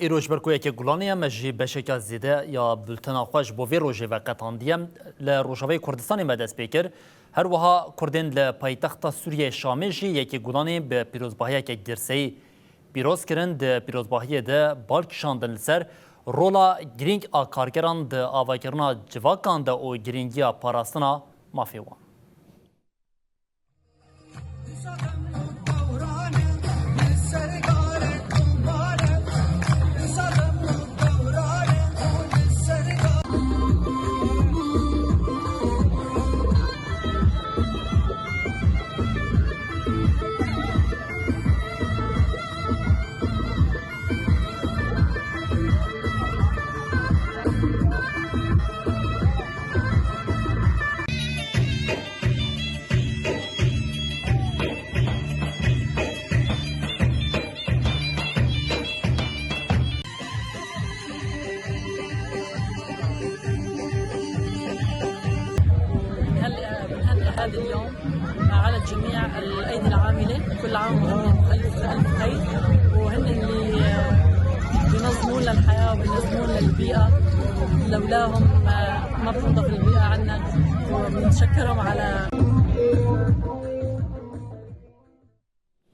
ایروش برکوی که گلانی مجی بشکل زیده یا بلتنا خوش بو وی روژه و قطاندیم لروژاوی کردستان مدست بکر هر وها کردین لپایتخت سوریه شامی جی یکی گلانی به پیروزباهی که گرسی پیروز کرن ده پیروزباهی ده بالکشاندن لسر رولا گرینگ کارگران ده آواگرنا جواکان ده او گرینگی پاراستنا مافیوان. هذا اليوم على الجميع الأيدي العاملة، كل عام وهم ألف خير، وهن اللي بينظمون للحياة وبينظمون للبيئة، لولاهم ما بتنضف البيئة عنا، وبنشكرهم على